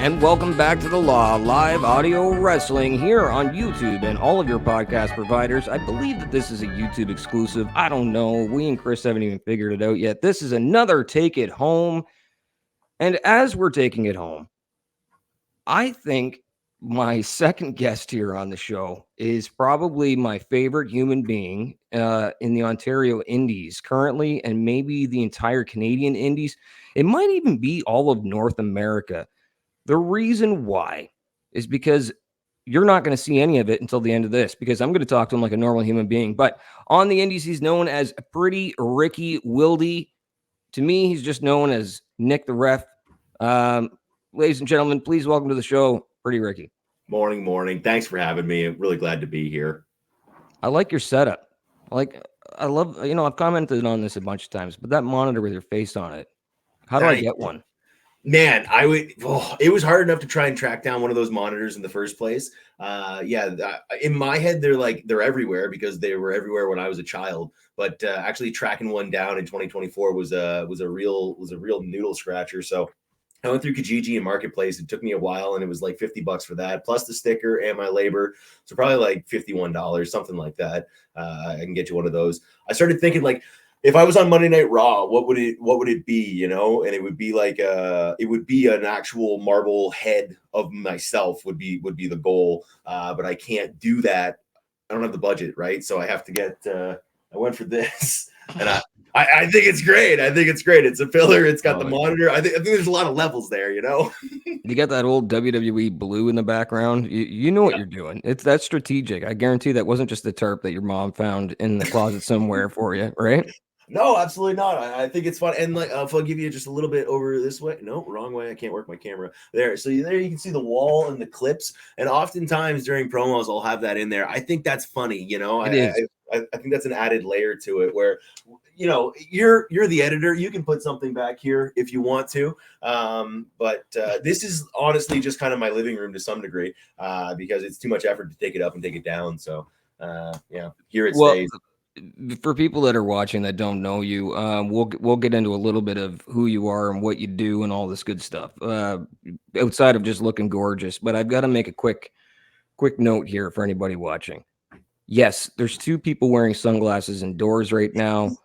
And welcome back to The Law, live audio wrestling here on YouTube and all of your podcast providers. I believe that this is a YouTube exclusive. I don't know. We and Chris haven't even figured it out yet. This is another Take It Home. And as we're taking it home, I think my second guest here on the show is probably my favorite human being in the Ontario Indies currently, and maybe the entire Canadian Indies. It might even be all of North America. The reason why is because you're not going to see any of it until the end of this, because I'm going to talk to him like a normal human being. But on the Indies, he's known as Pretty Ricky Willdy. To me, he's just known as Nick the Ref. Ladies and gentlemen, please welcome to the show, Pretty Ricky. Morning. Thanks for having me. I'm really glad to be here. I like your setup. I love, I've commented on this a bunch of times, but that monitor with your face on it, how do I get one? Man, it was hard enough to try and track down one of those monitors in the first place. In my head, they're everywhere because they were everywhere when I was a child. But actually tracking one down in 2024 was a real noodle scratcher. So I went through Kijiji and Marketplace. It took me a while, and it was like $50 for that, plus the sticker and my labor. So probably like $51, something like that. I can get you one of those. I started thinking, like, if I was on Monday Night Raw, what would it be, you know? And it would be like it would be an actual marble head of myself would be the goal. But I can't do that. I don't have the budget, right? So I have to get. I went for this, and I think it's great. It's a filler. It's got the monitor. I think there's a lot of levels there, you know. You got that old WWE blue in the background. You know what you're doing. That's strategic. I guarantee that wasn't just the tarp that your mom found in the closet somewhere for you, right? No, absolutely not. I think it's fun. And like, if I'll give you just a little bit over this way. No, wrong way. I can't work my camera there. So there you can see the wall and the clips. And oftentimes during promos, I'll have that in there. I think that's funny. You know, It is. I think that's an added layer to it where, you know, you're the editor. You can put something back here if you want to. But this is honestly just kind of my living room to some degree because it's too much effort to take it up and take it down. So here it stays. For people that are watching that don't know you, we'll get into a little bit of who you are and what you do and all this good stuff outside of just looking gorgeous. But I've got to make a quick note here for anybody watching. Yes, there's two people wearing sunglasses indoors right now.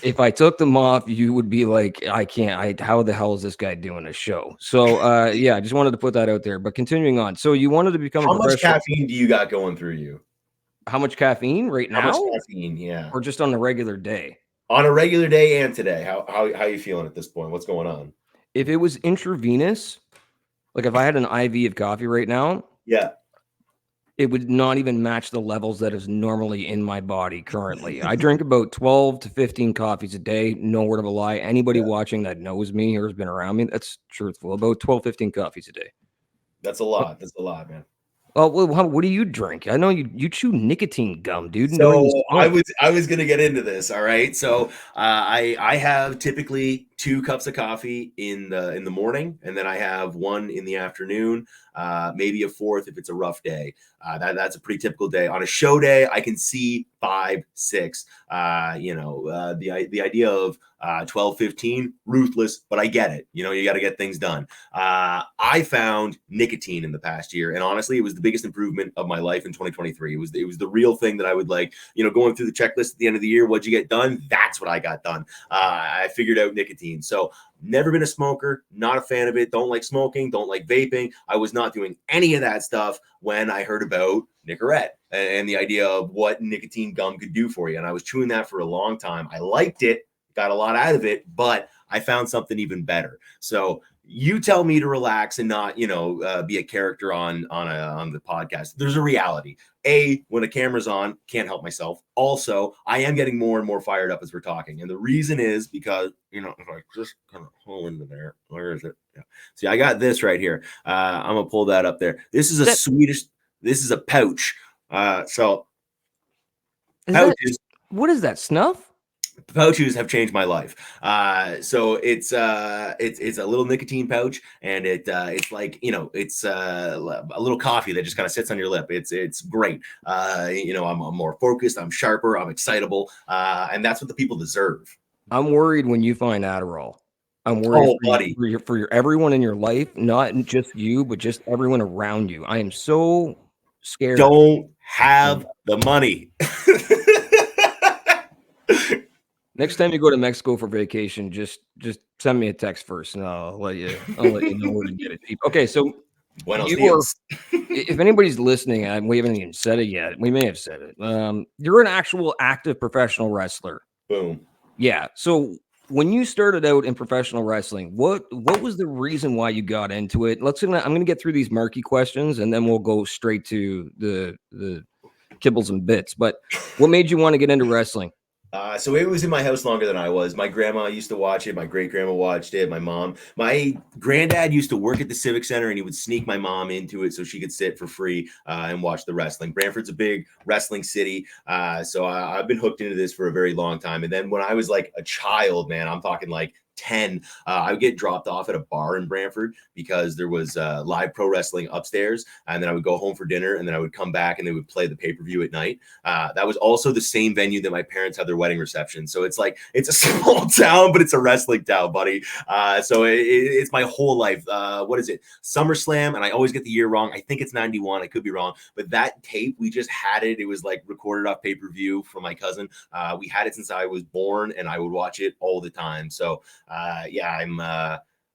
If I took them off, you would be like, how the hell is this guy doing a show? So I just wanted to put that out there. But continuing on, so you wanted to become how much caffeine do you got going through you? How much caffeine right now? How much caffeine, yeah. Or just on a regular day? On a regular day and today. How are you feeling at this point? What's going on? If it was intravenous, like if I had an IV of coffee right now, it would not even match the levels that is normally in my body currently. I drink about 12 to 15 coffees a day. No word of a lie. Anybody watching that knows me or has been around me, that's truthful. About 12, 15 coffees a day. That's a lot. That's a lot, man. Well, what do you drink? I know you chew nicotine gum, dude. So I was gonna get into this. All right. So I have typically 2 cups of coffee in the morning, and then I have 1 in the afternoon, maybe a 4th if it's a rough day. That's a pretty typical day. On a show day, I can see 5, 6. The idea of 12, 15, ruthless, but I get it. You know, you got to get things done. I found nicotine in the past year, and honestly, it was the biggest improvement of my life in 2023. It was the real thing that I would like, you know, going through the checklist at the end of the year. What'd you get done? That's what I got done. I figured out nicotine. So never been a smoker, not a fan of it. Don't like smoking, don't like vaping. I was not doing any of that stuff when I heard about Nicorette and the idea of what nicotine gum could do for you. And I was chewing that for a long time. I liked it, got a lot out of it, but I found something even better. So you tell me to relax and not, be a character on the podcast. There's a reality. When a camera's on, can't help myself. Also, I am getting more and more fired up as we're talking. And the reason is because, if I just kind of pull into there, where is it? Yeah. See, I got this right here. I'm going to pull that up there. This is this is a pouch. Pouches. What is that, snuff? Pouches have changed my life. So it's a little nicotine pouch, and it's like, it's a little coffee that just kind of sits on your lip. It's great. I'm more focused, I'm sharper, I'm excitable, and that's what the people deserve. I'm worried when you find Adderall. I'm worried Oh, buddy. for your everyone in your life, not just you, but just everyone around you. I am so scared. Don't have the money. Next time you go to Mexico for vacation, just send me a text first, and I'll let you know where to get it cheap. Okay, so Buenos you are, dias. if anybody's listening, and we haven't even said it yet, we may have said it. You're an actual active professional wrestler. Boom. Yeah. So when you started out in professional wrestling, what was the reason why you got into it? I'm gonna get through these marquee questions, and then we'll go straight to the kibbles and bits. But what made you want to get into wrestling? So it was in my house longer than I was. My grandma used to watch it. My great grandma watched it. My granddad used to work at the Civic Center, and he would sneak my mom into it so she could sit for free and watch the wrestling. Brantford's a big wrestling city, so I've been hooked into this for a very long time. And then when I was like a child, man, I'm talking like 10, I would get dropped off at a bar in Brantford because there was live pro wrestling upstairs, and then I would go home for dinner, and then I would come back and they would play the pay-per-view at night. That was also the same venue that my parents had their wedding reception. So it's like, it's a small town, but it's a wrestling town, buddy. So it's my whole life. What is it? SummerSlam, and I always get the year wrong. I think it's 91. I could be wrong, but that tape, we just had it. It was like recorded off pay-per-view from my cousin. We had it since I was born, and I would watch it all the time. So yeah,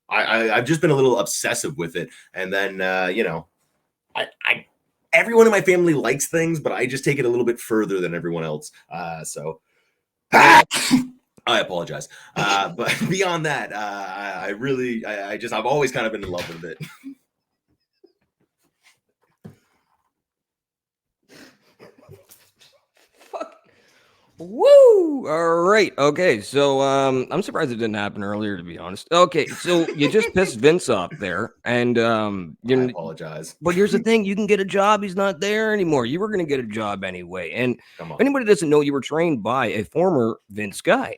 I've just been a little obsessive with it. And then, I everyone in my family likes things, but I just take it a little bit further than everyone else. So I apologize. But beyond that, I've always kind of been in love with it. Woo! All right. Okay. So I'm surprised it didn't happen earlier, to be honest. Okay, so you just pissed Vince off there, and I apologize. But here's the thing: you can get a job. He's not there anymore. You were going to get a job anyway. And Come if on. anybody doesn't know, you were trained by a former Vince guy,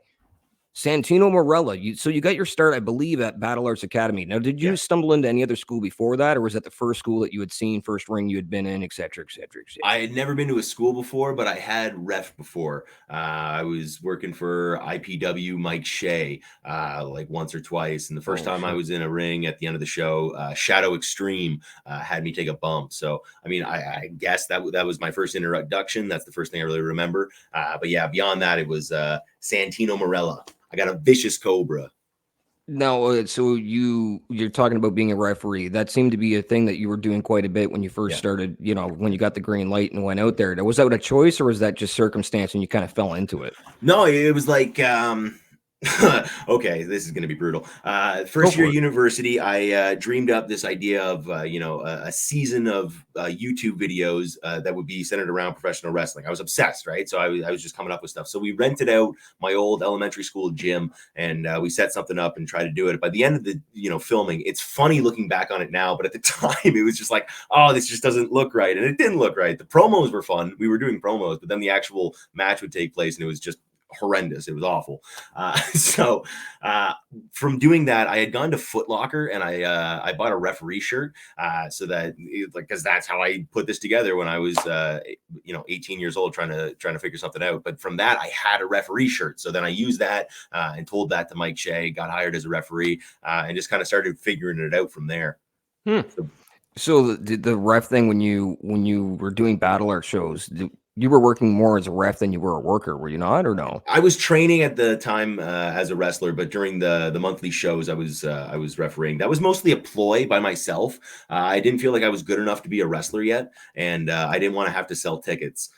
Santino Marella. So you got your start, I believe, at Battle Arts Academy. Now, did you Yeah. stumble into any other school before that, or was that the first school that you had seen, first ring you had been in, et cetera, et cetera, et cetera? I had never been to a school before, but I had ref before. I was working for IPW Mike Shea like once or twice. And the first time I was in a ring at the end of the show, Shadow Extreme had me take a bump. So, I mean, I guess that was my first introduction. That's the first thing I really remember. But yeah, beyond that, it was Santino Marella. I got a vicious cobra. No, so you're talking about being a referee. That seemed to be a thing that you were doing quite a bit when you first started, when you got the green light and went out there. Was that a choice, or was that just circumstance and you kind of fell into it? No, it was like okay, this is going to be brutal. First year university, I dreamed up this idea of a season of YouTube videos that would be centered around professional wrestling. I was obsessed, right? So I was just coming up with stuff. So we rented out my old elementary school gym, and we set something up and tried to do it. By the end of the filming, it's funny looking back on it now, but at the time it was just like, oh, this just doesn't look right, and it didn't look right. The promos were fun. We were doing promos, but then the actual match would take place, and it was just horrendous. It was awful. So from doing that, I had gone to Foot Locker, and I bought a referee shirt so that because that's how I put this together when I was 18 years old trying to figure something out. But from that, I had a referee shirt. So then I used that and told that to Mike Shea, got hired as a referee, and just kind of started figuring it out from there. So the ref thing, when you were doing battle art shows, you were working more as a ref than you were a worker, were you not, or no? I was training at the time as a wrestler, but during the monthly shows, I was refereeing. That was mostly a ploy by myself. I didn't feel like I was good enough to be a wrestler yet, and I didn't want to have to sell tickets,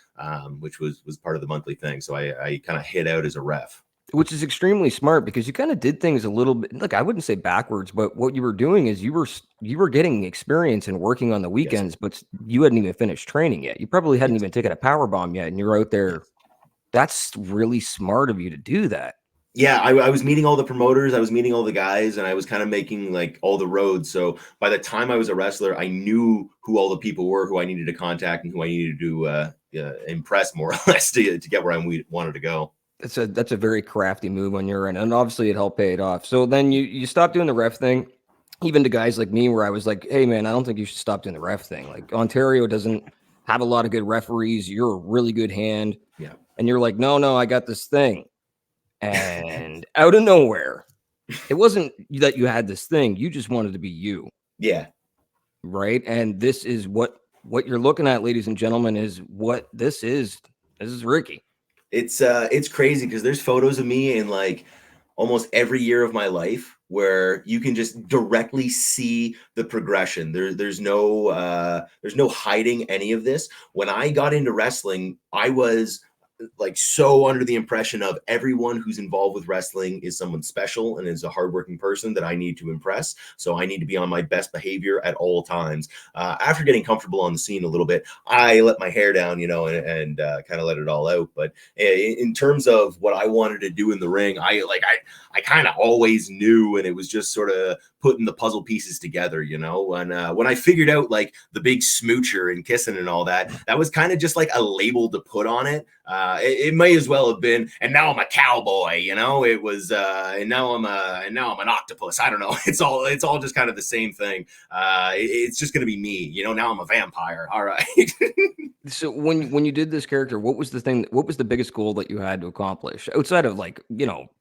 which was part of the monthly thing. So I kind of hid out as a ref. Which is extremely smart, because you kind of did things a little bit, look, I wouldn't say backwards, but what you were doing is you were getting experience and working on the weekends, but you hadn't even finished training yet. You probably hadn't even taken a power bomb yet, and you're out there. That's really smart of you to do that. Yeah, I was meeting all the promoters, I was meeting all the guys, and I was kind of making like all the roads. So by the time I was a wrestler, I knew who all the people were, who I needed to contact, and who I needed to impress more or less to get where I wanted to go. That's a very crafty move on your end, and obviously it helped pay it off. So then you stopped doing the ref thing, even to guys like me, where I was like, hey man, I don't think you should stop doing the ref thing. Like, Ontario doesn't have a lot of good referees. You're a really good hand. Yeah. And you're like, no, I got this thing. And out of nowhere, It wasn't that you had this thing. You just wanted to be you. Yeah. Right. And this is what you're looking at, ladies and gentlemen, is what this is. This is Ricky. It's crazy because there's photos of me in like almost every year of my life where you can just directly see the progression. There's no hiding any of this. When I got into wrestling, I was like so under the impression of everyone who's involved with wrestling is someone special and is a hardworking person that I need to impress. So I need to be on my best behavior at all times. After getting comfortable on the scene a little bit, I let my hair down, and kind of let it all out. But in terms of what I wanted to do in the ring, I kind of always knew, and it was just sort of putting the puzzle pieces together, when I figured out like the big smoocher and kissing and all that, that was kind of just like a label to put on it. It may as well have been, and now I'm a cowboy, it was, and now I'm an octopus. I don't know. It's all just kind of the same thing. It's just going to be me, now I'm a vampire. All right. So when you did this character, what was the biggest goal that you had to accomplish outside of like,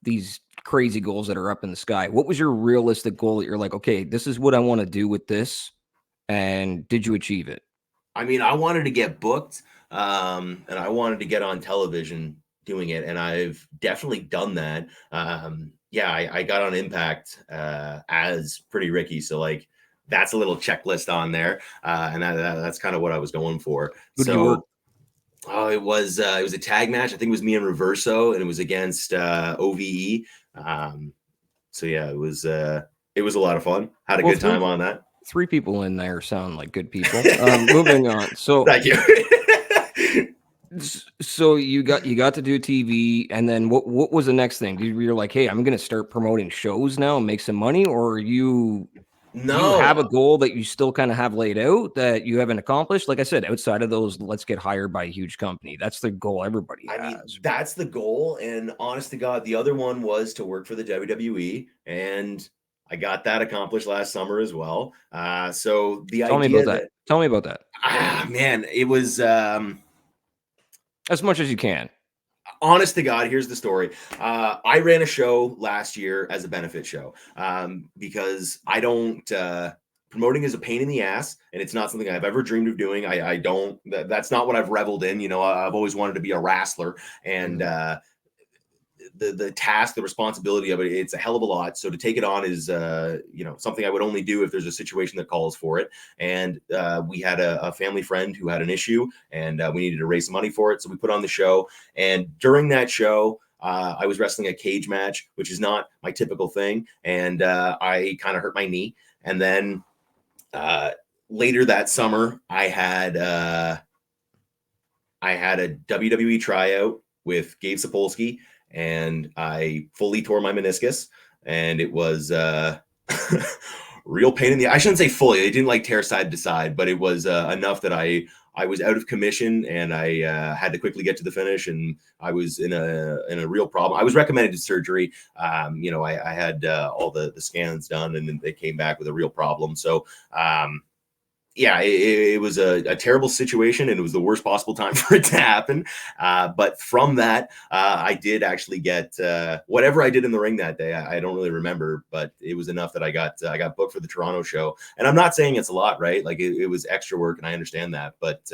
these crazy goals that are up in the sky? What was your realistic goal that you're like, okay, this is what I want to do with this? And did you achieve it? I mean, I wanted to get booked, and I wanted to get on television doing it, and I've definitely done that. I got on Impact as Pretty Ricky, so like that's a little checklist on there, and that's kind of what I was going for. Who did you work? Oh, it was a tag match. I think it was me and Reverso, and it was against OVE. So yeah, it was a lot of fun. Had a good time on that. 3 people in there sound like good people. Moving on. So thank you. So you got to do TV, and then what was the next thing? You're like, hey, I'm going to start promoting shows now and make some money, or do you have a goal that you still kind of have laid out that you haven't accomplished? Like I said, outside of those, let's get hired by a huge company. That's the goal everybody has. I mean, that's the goal. And honest to God, the other one was to work for the WWE, and I got that accomplished last summer as well. So the Tell me about that. Man, it was as much as you can. Honest to God, here's the story. I ran a show last year as a benefit show because I don't. Promoting is a pain in the ass, and it's not something I've ever dreamed of doing. I don't. That's not what I've reveled in. I've always wanted to be a wrestler, and the task, the responsibility of it's a hell of a lot. So to take it on is something I would only do if there's a situation that calls for it. And we had a family friend who had an issue, and we needed to raise some money for it, so we put on the show. And during that show, I was wrestling a cage match, which is not my typical thing, and I kind of hurt my knee. And then later that summer, I had a WWE tryout with Gabe Sapolsky, and I fully tore my meniscus, and it was real pain in the. I shouldn't say fully. It didn't like tear side to side, but it was enough that I was out of commission, and I had to quickly get to the finish, and I was in a real problem. I was recommended to surgery. I had all the scans done, and then they came back with a real problem. So it was a terrible situation, and it was the worst possible time for it to happen. But from that, I did actually get whatever I did in the ring that day. I don't really remember, but it was enough that I got booked for the Toronto show. And I'm not saying it's a lot, right? Like it was extra work, and I understand that. But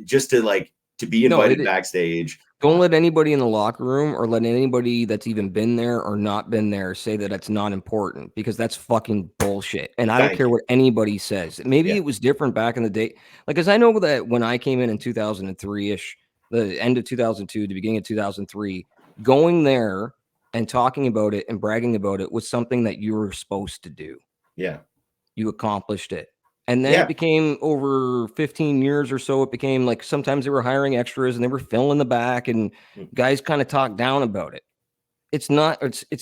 just to be invited backstage. Don't let anybody in the locker room or let anybody that's even been there or not been there say that it's not important, because that's fucking bullshit. And I don't care what anybody says. Maybe it was different back in the day. Like, because I know that when I came in 2003-ish, the end of 2002, the beginning of 2003, going there and talking about it and bragging about it was something that you were supposed to do. Yeah. You accomplished it. And then it became over 15 years or so. It became like sometimes they were hiring extras and they were filling the back, and guys kind of talked down about it. It's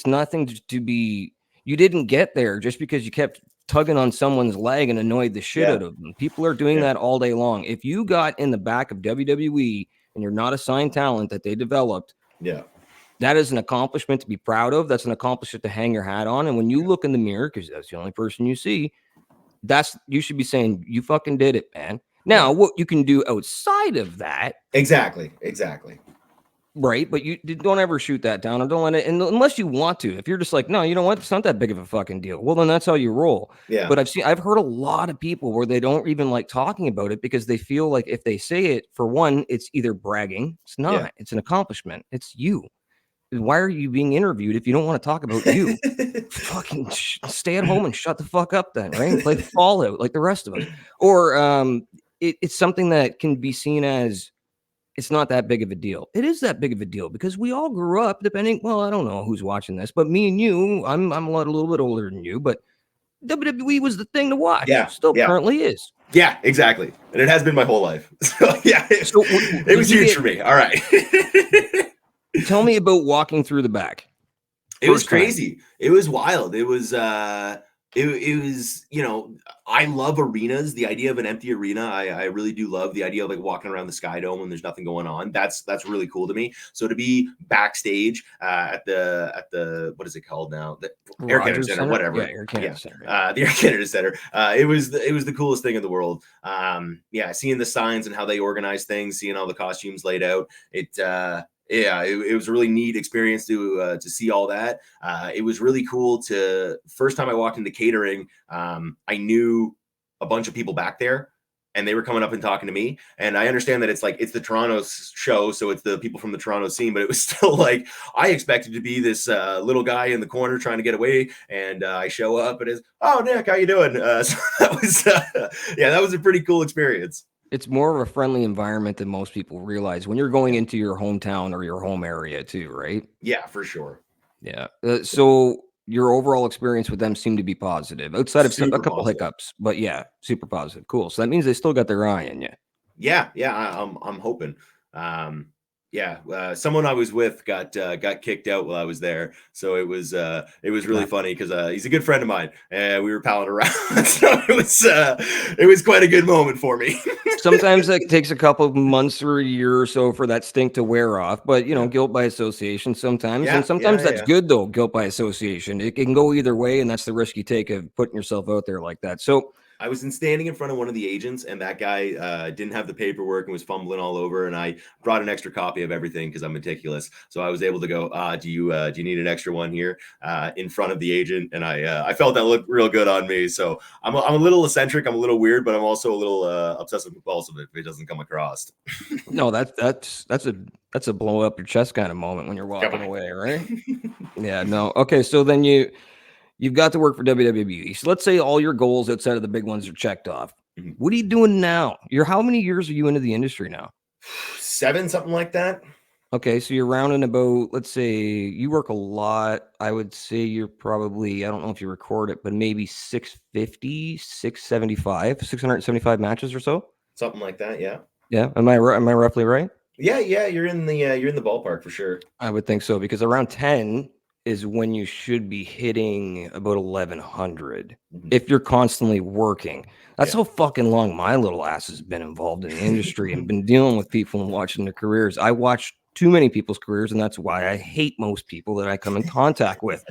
nothing to be. You didn't get there just because you kept tugging on someone's leg and annoyed the shit out of them. People are doing that all day long. If you got in the back of WWE and you're not a signed talent that they developed, that is an accomplishment to be proud of. That's an accomplishment to hang your hat on. And when you look in the mirror, because that's the only person you see, you should be saying, you fucking did it, man. Now, what you can do outside of that. Exactly. Right, but you don't ever shoot that down, or don't let it. And unless you want to, if you're just like, no, you know what, it's not that big of a fucking deal. Well, then that's how you roll. Yeah. But I've heard a lot of people where they don't even like talking about it because they feel like if they say it, for one, it's either bragging. It's not. Yeah. It's an accomplishment. It's you. Why are you being interviewed if you don't want to talk about you? Fucking stay at home and shut the fuck up then, right? And play Fallout like the rest of us. Or it's something that can be seen as it's not that big of a deal. It is that big of a deal because we all grew up depending. Well, I don't know who's watching this, but me and you, I'm a little bit older than you, but WWE was the thing to watch. Yeah, Still yeah. currently is. Yeah, exactly. And it has been my whole life. So yeah, it was huge for me. All right. Tell me about walking through the back. It was crazy. It was wild. It was it was, you know, I love arenas. The idea of an empty arena, I really do love the idea of like walking around the Sky Dome when there's nothing going on. That's really cool to me. So to be backstage at the what is it called now? The Air Canada Center, whatever. Yeah, Air Canada Center. Yeah. The Air Canada Center. It was the coolest thing in the world. Yeah, seeing the signs and how they organize things, seeing all the costumes laid out. It was a really neat experience to see all that. It was really cool first time I walked into catering, I knew a bunch of people back there and they were coming up and talking to me. And I understand that it's the Toronto show, so it's the people from the Toronto scene, but it was still like, I expected to be this little guy in the corner trying to get away. And I show up and it's, oh, Nick, how you doing? So that was, that was a pretty cool experience. It's more of a friendly environment than most people realize when you're going into your hometown or your home area too, right? Yeah, for sure. Yeah. So your overall experience with them seemed to be positive outside of a couple hiccups, but yeah, super positive. Cool. So that means they still got their eye on you. Yeah. I'm hoping. Someone I was with got kicked out while I was there, so it was really funny because he's a good friend of mine and we were palling around. So it was quite a good moment for me. Sometimes it takes a couple of months or a year or so for that stink to wear off, but you know, guilt by association sometimes, and sometimes that's good though. Guilt by association, it can go either way, and that's the risk you take of putting yourself out there like that. So I was standing in front of one of the agents, and that guy didn't have the paperwork and was fumbling all over. And I brought an extra copy of everything because I'm meticulous. So I was able to go, do you need an extra one here in front of the agent? And I felt that looked real good on me. So I'm a little eccentric. I'm a little weird, but I'm also a little obsessive compulsive if it doesn't come across. No, that's a blow up your chest kind of moment when you're walking away, right? Yeah. No. Okay. So then you've got to work for WWE. So let's say all your goals outside of the big ones are checked off. Mm-hmm. What are you doing now? How many years are you into the industry now? 7, something like that. Okay, so you're rounding about, let's say you work a lot. I would say you're probably, I don't know if you record it, but maybe 650, 675 matches or so. Something like that, yeah. Yeah, am I roughly right? Yeah, you're in the ballpark for sure. I would think so because around 10 is when you should be hitting about 1100 if you're constantly working. That's how fucking long my little ass has been involved in the industry and been dealing with people and watching their careers. I watch too many people's careers, and that's why I hate most people that I come in contact with.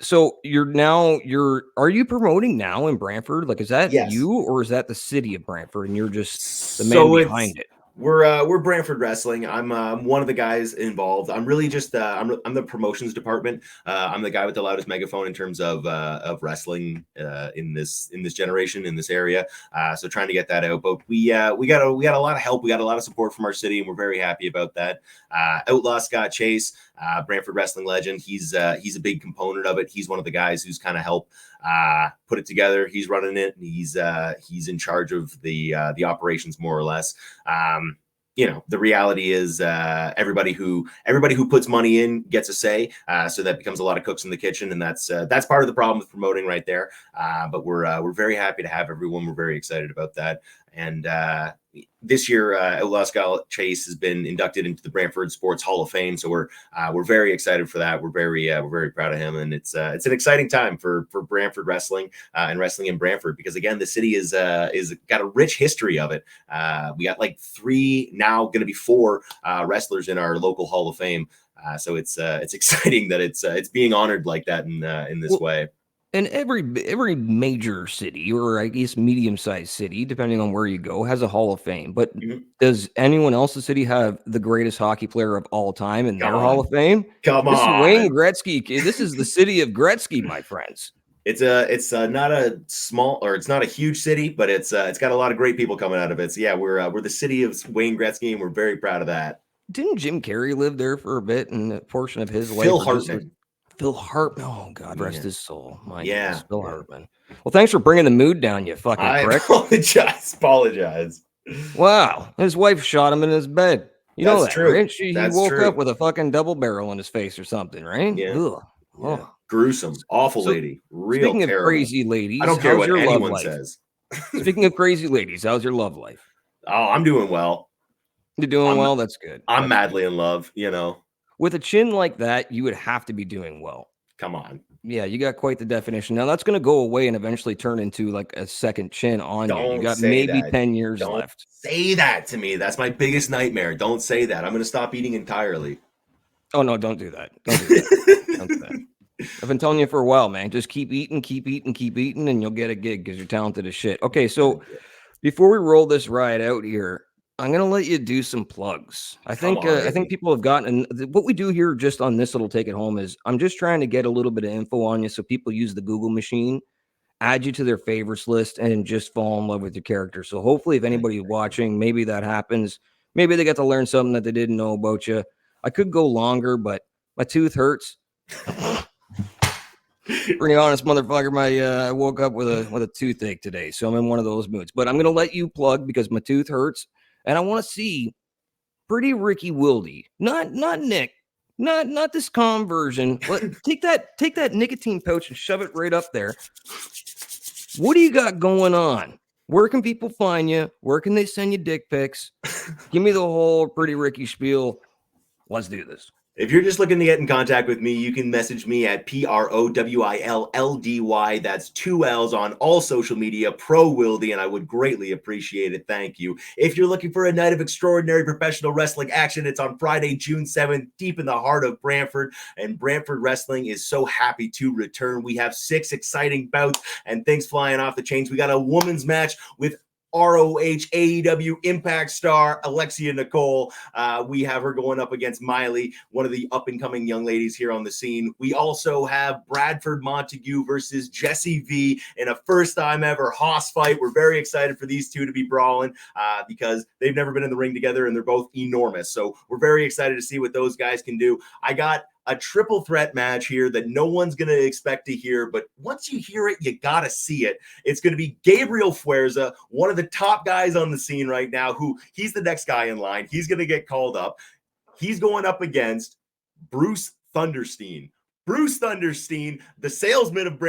So are you promoting now in Brantford? Like, is that you or is that the city of Brantford and you're just the man behind it? We're Brantford Wrestling. I'm one of the guys involved. I'm really just I'm the promotions department. I'm the guy with the loudest megaphone in terms of wrestling in this generation in this area. So trying to get that out. But we got a lot of help. We got a lot of support from our city, and we're very happy about that. Outlaw Scott Chase, Brantford wrestling legend. He's a big component of it. He's one of the guys who's kind of helped put it together. He's running it. And he's in charge of the operations more or less. The reality is everybody who puts money in gets a say. So that becomes a lot of cooks in the kitchen, and that's part of the problem with promoting right there. But we're very happy to have everyone. We're very excited about that. And this year, Outlaw Scott Chase has been inducted into the Brantford Sports Hall of Fame. So we're very excited for that. We're very proud of him, and it's an exciting time for Brantford wrestling and wrestling in Brantford because again, the city is got a rich history of it. We got like 3, now going to be 4 wrestlers in our local Hall of Fame. So it's exciting that it's being honored like that in this way. And every major city, or I guess medium-sized city, depending on where you go, has a Hall of Fame. But Mhm. does anyone else's city have the greatest hockey player of all time in Come their Hall on. of Fame? Come This is Wayne on. Gretzky. This is the city of Gretzky, my friends. It's not a small, or it's not a huge city, but it's got a lot of great people coming out of it. So yeah, we're the city of Wayne Gretzky, and we're very proud of that. Didn't Jim Carrey live there for a bit and a portion of his life, Phil or just Hartman. Phil Hartman? Oh, God rest Yeah. his soul. My Yeah. goodness, Phil Yeah. Hartman. Well, thanks for bringing the mood down, you fucking I prick. apologize. Wow, his wife shot him in his bed. You know That's that, true. right? He That's woke up true. with a fucking double barrel in his face or something, right? Yeah. Ugh. Yeah. Oh. Gruesome. Awful So, lady. Real speaking of terrible. crazy I ladies, don't care how's what your love anyone life? says. Speaking of crazy ladies, how's your love life? Oh, I'm doing well. You're doing I'm well? That's good. I'm That's good. madly in love, you know. With a chin like that, you would have to be doing well. Come on. Yeah, you got quite the definition. Now that's going to go away and eventually turn into like a second chin on you. You Don't got say maybe that. 10 years Don't left. say that to me. That's my biggest nightmare. Don't say that. I'm going to stop eating entirely. Oh no, don't do that. Don't do that. Don't do that. I've been telling you for a while, man. Just keep eating, keep eating, keep eating, and you'll get a gig because you're talented as shit. Okay, so before we roll this ride out here, I'm gonna let you do some plugs. Come on, I think Izzy. people have gotten what we do here just on this little take it home is I'm just trying to get a little bit of info on you so people use the Google machine, add you to their favorites list, and just fall in love with your character. So hopefully, if Thank anybody you. watching, maybe that happens. Maybe they get to learn something that they didn't know about you. I could go longer, but my tooth hurts. Pretty honest, motherfucker. I woke up with a toothache today, so I'm in one of those moods. But I'm gonna let you plug because my tooth hurts, and I want to see Pretty Ricky Willdy, not Nick, not this calm version. Take that nicotine pouch and shove it right up there. What do you got going on? Where can people find you? Where can they send you dick pics? Give me the whole Pretty Ricky spiel. Let's do this. If you're just looking to get in contact with me, you can message me at PROWILLDY. That's 2 L's on all social media, Pro Wildy, and I would greatly appreciate it. Thank you. If you're looking for a night of extraordinary professional wrestling action, it's on Friday, June 7th, deep in the heart of Brantford. And Brantford Wrestling is so happy to return. We have 6 exciting bouts and things flying off the chains. We got a women's match with ROH AEW Impact star Alexia Nicole. We have her going up against Miley, one of the up-and-coming young ladies here on the scene. We also have Bradford Montague versus Jesse V in a first-time ever Hoss fight. We're very excited for these two to be brawling because they've never been in the ring together, and they're both enormous. So we're very excited to see what those guys can do. I got a triple threat match here that no one's going to expect to hear, but once you hear it, you got to see it. It's going to be Gabriel Fuerza, one of the top guys on the scene right now, who he's the next guy in line. He's going to get called up. He's going up against Bruce Thunderstein. Bruce Thunderstein, the salesman of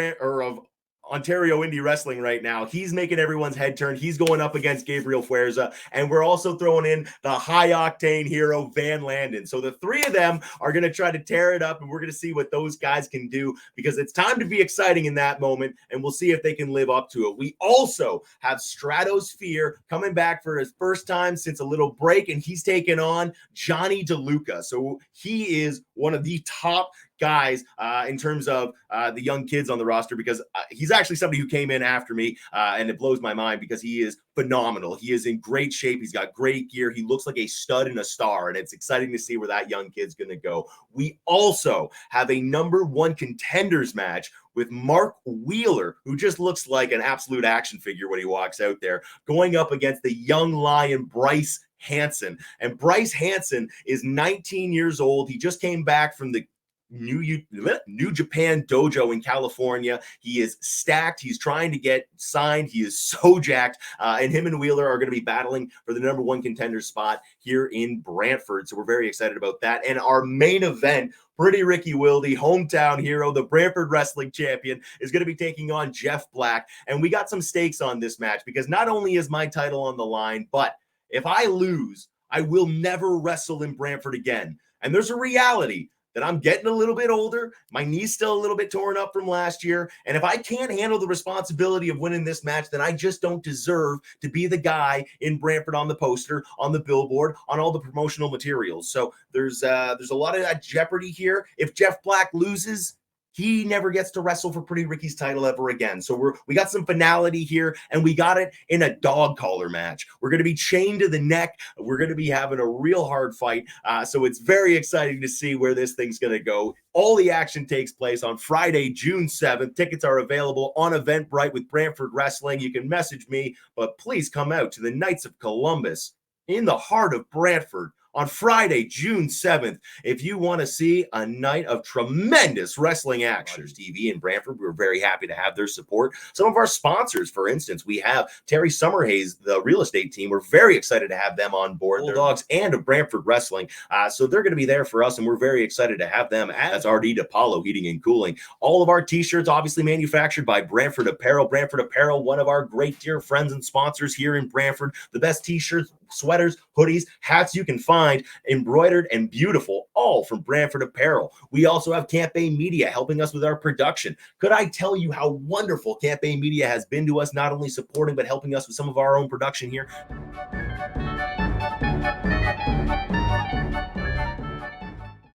Ontario Indie Wrestling right now. He's making everyone's head turn. He's going up against Gabriel Fuerza. And we're also throwing in the high-octane hero, Van Landen. So the three of them are going to try to tear it up, and we're going to see what those guys can do because it's time to be exciting in that moment, and we'll see if they can live up to it. We also have Stratosphere coming back for his first time since a little break, and he's taking on Johnny DeLuca. So he is one of the top guys in terms of the young kids on the roster because he's actually somebody who came in after me and it blows my mind because he is phenomenal. He is in great shape. He's got great gear. He looks like a stud and a star, and it's exciting to see where that young kid's going to go. We also have a number 1 contenders match with Mark Wheeler, who just looks like an absolute action figure when he walks out there, going up against the young lion Bryce Hansen. And Bryce Hansen is 19 years old. He just came back from the New Japan dojo in California. He is stacked. He's trying to get signed. He is so jacked. And him and Wheeler are going to be battling for the number 1 contender spot here in Brantford. So we're very excited about that. And our main event, Pretty Ricky Willdy, hometown hero, the Brantford Wrestling Champion, is going to be taking on Jeff Black. And we got some stakes on this match because not only is my title on the line, but if I lose, I will never wrestle in Brantford again. And there's a reality that I'm getting a little bit older. My knee's still a little bit torn up from last year. And if I can't handle the responsibility of winning this match, then I just don't deserve to be the guy in Brantford on the poster, on the billboard, on all the promotional materials. So there's a lot of jeopardy here. If Jeff Black loses, he never gets to wrestle for Pretty Ricky's title ever again. So we got some finality here, and we got it in a dog collar match. We're going to be chained to the neck. We're going to be having a real hard fight. So it's very exciting to see where this thing's going to go. All the action takes place on Friday, June 7th. Tickets are available on Eventbrite with Brantford Wrestling. You can message me, but please come out to the Knights of Columbus in the heart of Brantford on Friday, June 7th. If you want to see a night of tremendous wrestling action, TV in Brantford, we're very happy to have their support. Some of our sponsors, for instance, we have Terry Summerhays, the real estate team. We're very excited to have them on board. Bulldogs and of Brantford Wrestling. So they're going to be there for us, and we're very excited to have them. That's RD DePaulo Heating and Cooling. All of our t-shirts, obviously manufactured by Brantford Apparel. Brantford Apparel, one of our great dear friends and sponsors here in Brantford. The best t-shirts, sweaters, hoodies, hats you can find, embroidered and beautiful, all from Brantford Apparel. We also have Campaign Media helping us with our production. Could I tell you how wonderful Campaign Media has been to us, not only supporting but helping us with some of our own production here?